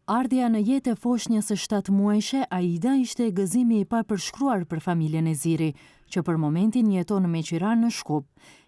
Ardhja në jetë e foshnjës së 7 muajshe, Aida ishte gëzimi i papërshkruar për familjen e Ziri, që për momentin jeton me qira në Shkup.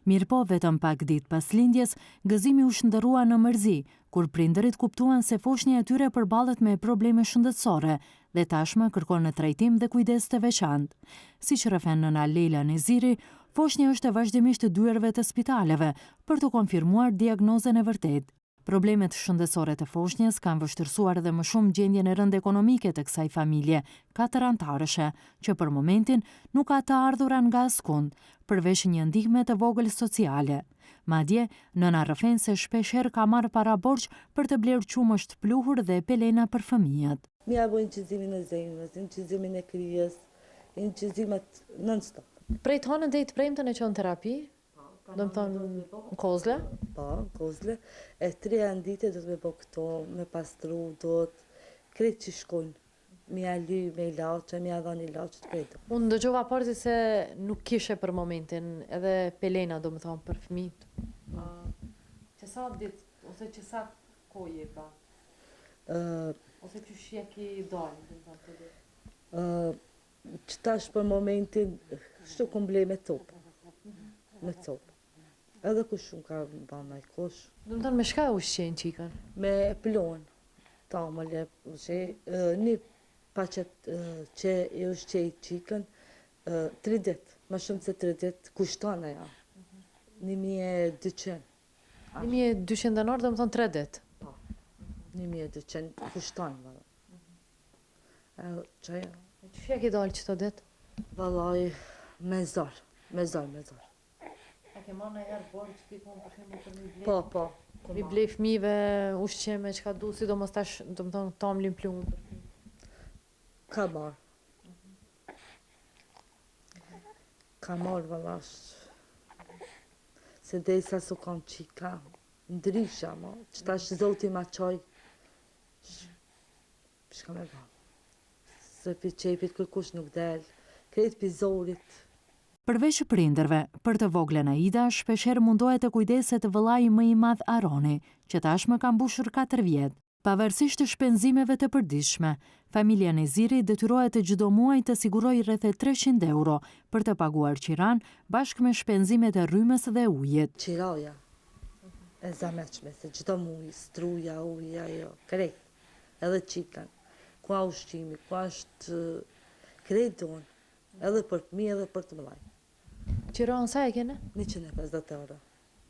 Mirëpo vetëm pak ditë pas lindjes, gëzimi u shndërrua në mërzi, kur prindërit kuptuan se foshnja e tyre përballet me probleme shëndetësore dhe tashmë kërkon në trajtim dhe kujdes të veçantë. Siç rrëfen nëna Leila Neziri, foshnja është e vazhdimisht të dyerve të spitaleve për të konfirmuar diagnozën e vërtetë. Problemet shëndetësore të foshnjës kanë vështirësuar edhe më shumë gjendjen e rëndë ekonomike të kësaj familje, 4 antarëshe, që për momentin nuk ka të ardhuran nga askund, përveç një ndihme të vogël sociale. Madje, nëna rrëfen se shpeshherë ka marrë para borxh për të blerë qumësht pluhur dhe pelena për fëmijët. Mja bojnë inqizimin e zemrës, inqizimin e kryes, inqizimet non-stop. Prej të honën dhe i të premtën e qonë terapi? Do më thonë në Kozle? Po, në Kozle. E 3 dite do të me bo këto, me pastru, do të kretë që shkojnë. Mja ly, me ilaçe, mja dha një ilaçe të kretë. Unë dëgjova parti se nuk kishe për momentin, edhe pelena do më thonë për fëmijët. Që sa ditë, ose që sa koje pra? Ose që shje ki dalë, do më thonë të ditë? Që tash për momentin, shtu kom ble me topë. Me topë. Edhe kush shumë ka ba me kush. Do më thonë me shka ushqen qikën? Me plon, tamële, një paqet që e ushqej qikën, 3 ditë, ma shumë se 3 ditë, kushtana ja. 1200. 1200 denarë, do më thonë 3 ditë? Po, 1200 kushtanë, valla. Që shje ki dalë qëto ditë? Vallaj, me zarë. A ke marrë në herë borë që ti konë për shemë për mi blej? Po. Mi blej fëmive, ushqeme, që ka du, si do mos tash, do më thonë, tamlin plumë për fëmi? Ka marrë. Ka marrë, valash. Se dhe sa su kam qika, ndrysha, ma, që tash zoti ma qaj, shka me ba. Se pi qepit kërkush nuk del, kretë pi zorit. Përveç prindërve, për të voglen Aida, shpeshherë mundohet të kujdeset vëllai më i madh Aroni, që tashmë ka mbushur 4 vjet. Pavarësisht të shpenzimeve të përditshme, familja Neziri detyrohet çdo muaj të sigurojë rreth 300 euro për të paguar qiran bashkë me shpenzimet e rrymës dhe ujit. Qiraja e zametshme, se çdo muaj, struja, uja, jo, krejt, edhe qikën, kua ushqimi, kua është krejt donë, edhe për fëmijë edhe për të mëllaj. Qiron sa e kene? 150 euro.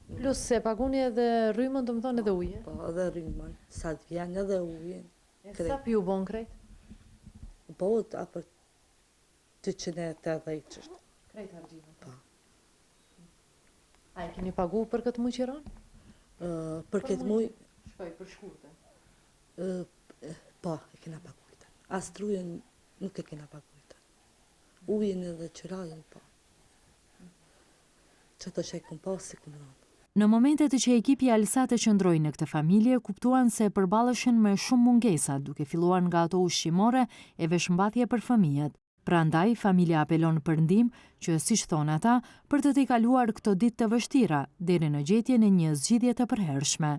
Plus se paguni edhe rrymën, do më thonë edhe uje? Po, edhe rrymën, sa të vjen edhe ujin. Sa pi u bon krejt? Po, apër 280 qështë. Krejt hargjime? Po. A e keni pagu për këtë muj qiron? Për këtë muj... Shkoj, për shkurte? Po, e kena pagujtë. As trujen nuk e kena pagujtë. Ujin edhe qirajin, po. Që të shekën pasi këmë rëmë. Në momentet që ekipi Alsate qëndrojnë në këtë familje, kuptuan se përballeshin me shumë mungesa, duke filluar nga ato ushqimore e veshmbathje për fëmijët. Prandaj, familja apelon për ndihmë që, siç thonë ata, për të t'i kaluar këto ditë të vështira, deri në gjetjen e një zgjidhje të përhershme.